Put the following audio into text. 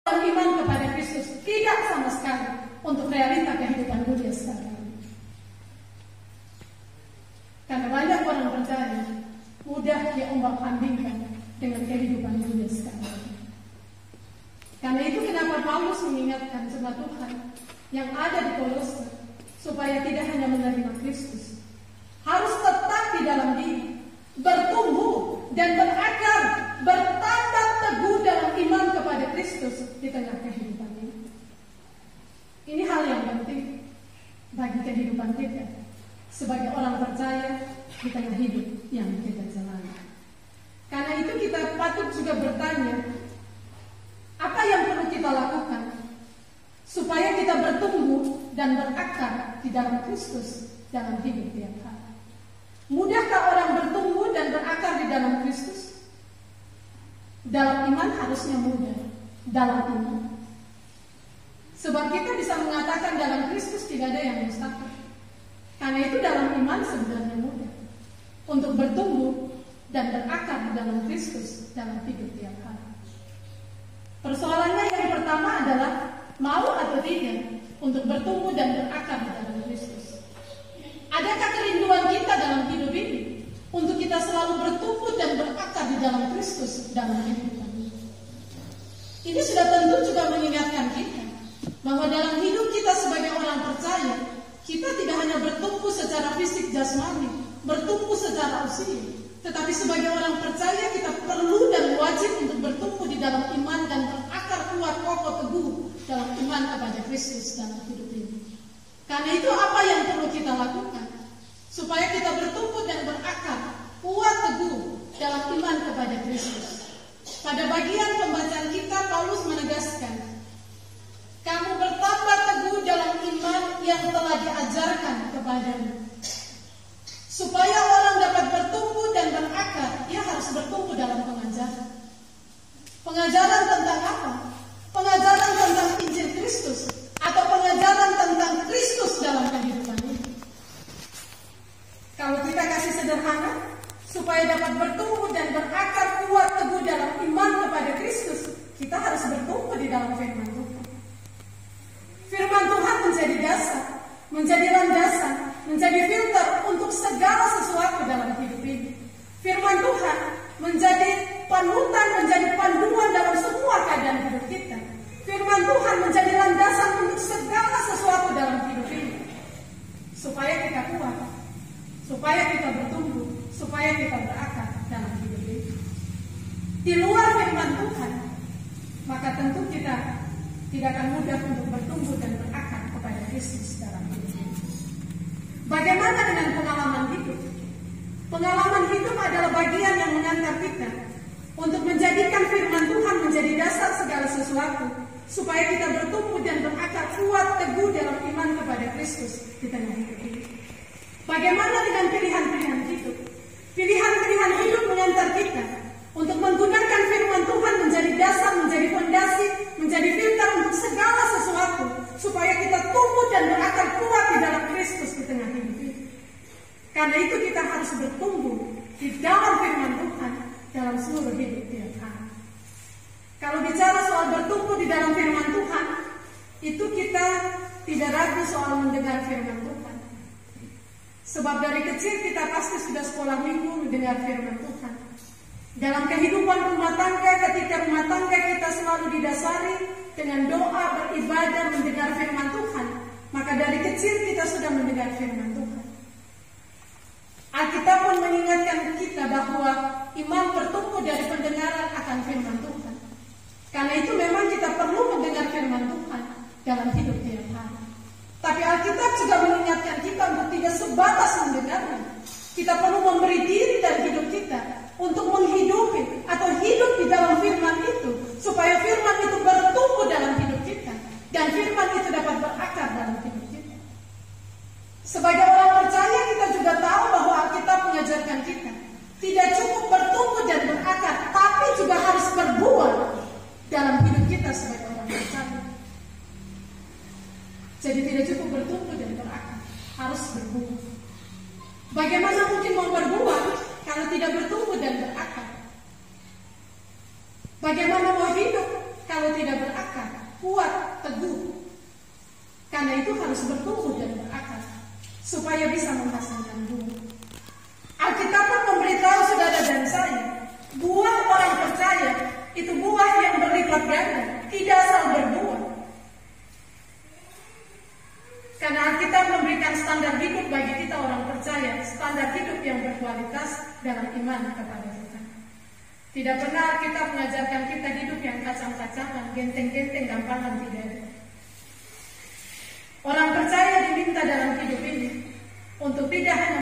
iman kepada Kristus tidak sama sekali untuk realita kehidupan dunia sekarang. Karena banyak orang percaya mudah dia ombak-ambingkan dengan kehidupan dunia sekarang. Karena itu kenapa Paulus mengingatkan jemaat Tuhan yang ada di Kolose supaya tidak hanya menerima Kristus, harus tetap di dalam diri, bertumbuh dan berakar, bertambah teguh dalam iman kepada Kristus di tengah kehidupan ini. Ini hal yang penting bagi kehidupan kita sebagai orang percaya di tengah hidup yang kita jalani. Karena itu kita patut juga bertanya, apa yang perlu kita lakukan supaya kita bertumbuh dan berakar di dalam Kristus dalam hidup tiap hari? Mudahkah orang bertumbuh dan berakar di dalam Kristus? Dalam iman harusnya mudah. Dalam iman. Sebab kita bisa mengatakan dalam Kristus tidak ada yang mustahil. Karena itu dalam iman sebenarnya mudah untuk bertumbuh dan berakar di dalam Kristus dalam hidup tiap hari. Persoalannya yang pertama adalah mau atau tidak untuk bertumbuh dan berakar di dalam Kristus. Adakah kerinduan kita dalam hidup ini untuk kita selalu bertumbuh dan berakar di dalam Kristus dalam hidup kita? Ini sudah tentu juga mengingatkan kita bahwa dalam hidup kita sebagai orang percaya, kita tidak hanya bertumbuh secara fisik jasmani, bertumbuh secara usia, tetapi sebagai orang percaya kita perlu dan wajib untuk bertumbuh di dalam iman dan berakar kuat kokoh teguh dalam iman kepada Kristus dalam hidup ini. Karena itu apa yang perlu kita lakukan supaya kita bertumbuh dan berakar kuat teguh dalam iman kepada Kristus? Pada bagian pembacaan kita Paulus menegaskan, kamu bertambah teguh dalam iman yang telah diajarkan kepadamu. Supaya orang dapat bertumbuh dan berakar, ia harus bertumbuh dalam pengajaran. Pengajaran tentang apa? Pengajaran tentang Injil Kristus atau pengajaran tentang Kristus dalam kehidupan ini. Kalau kita kasih sederhana, supaya dapat bertumbuh dan berakar kuat teguh dalam iman kepada Kristus, kita harus bertumbuh di dalam firman Tuhan. Firman Tuhan menjadi dasar, menjadi landasan, menjadi filter untuk segala sesuatu dalam hidup ini. Firman Tuhan menjadi panutan, menjadi panduan dalam semua keadaan hidup kita. Firman Tuhan menjadi landasan untuk segala sesuatu dalam hidup ini. Supaya kita kuat, supaya kita bertumbuh, supaya kita berakar dalam hidup ini. Di luar firman Tuhan, maka tentu kita tidak akan mudah untuk bertumbuh dan berakar kepada Kristus dalam hidup ini. Bagaimana dengan pengalaman hidup? Pengalaman hidup adalah bagian yang mengantar kita untuk menjadikan firman Tuhan menjadi dasar segala sesuatu, supaya kita bertumbuh dan berakar kuat teguh dalam iman kepada Kristus di tengah hidup ini. Bagaimana dengan pilihan-pilihan hidup? Pilihan-pilihan hidup mengantar kita untuk menggunakan firman Tuhan menjadi dasar, menjadi fondasi, menjadi filter untuk segala sesuatu, supaya kita tumbuh dan berakar kuat di dalam Kristus di tengah hidup ini. Karena itu kita harus bertumbuh di dalam firman Tuhan dalam seluruh hidup tiap hari. Kalau bicara soal bertumbuh di dalam firman Tuhan, itu kita tidak ragu soal mendengar firman Tuhan. Sebab dari kecil kita pasti sudah sekolah minggu mendengar firman Tuhan. Dalam kehidupan rumah tangga, ketika rumah tangga kita selalu didasari dengan doa, beribadah, mendengar firman Tuhan, maka dari kecil kita sudah mendengar firman Tuhan. Alkitab pun mengingatkan kita bahwa iman bertumbuh dari pendengaran akan firman Tuhan. Karena itu memang kita perlu mendengar firman Tuhan dalam hidup tiap hari. Tapi Alkitab juga mengingatkan kita untuk tidak sebatas mendengarnya. Kita perlu memberi diri dan hidup kita untuk menghidupi atau hidup di dalam firman itu, supaya firman itu bertumbuh dalam hidup kita dan firman itu dapat berakar dalam hidup kita. Sebagai orang percaya, kita juga tahu bahwa Alkitab mengajarkan kita tidak cukup bertumbuh dan berakar, tapi juga harus berbuah dalam hidup kita sebagai orang percaya. Jadi tidak cukup bertumbuh dan berakar, harus berbuah. Bagaimana mungkin mau berbuah kalau tidak bertumbuh dan berakar? Bagaimana mau hidup kalau tidak berakar, kuat, teguh. Karena itu harus bertumbuh dan berakar supaya bisa menghasilkan buah. Alkitab pun memberitahu saudara dan saya, buah orang percaya itu buah yang berlipat ganda, tidak asal berbuah. Karena Alkitab memberikan standar hidup bagi kita orang percaya, standar hidup yang berkualitas dalam iman kepada kita. Tidak pernah Alkitab mengajarkan kita hidup yang kacang-kacangan, genteng-genteng, gampangan, tidak. Orang percaya diminta dalam hidup ini untuk tidak hanya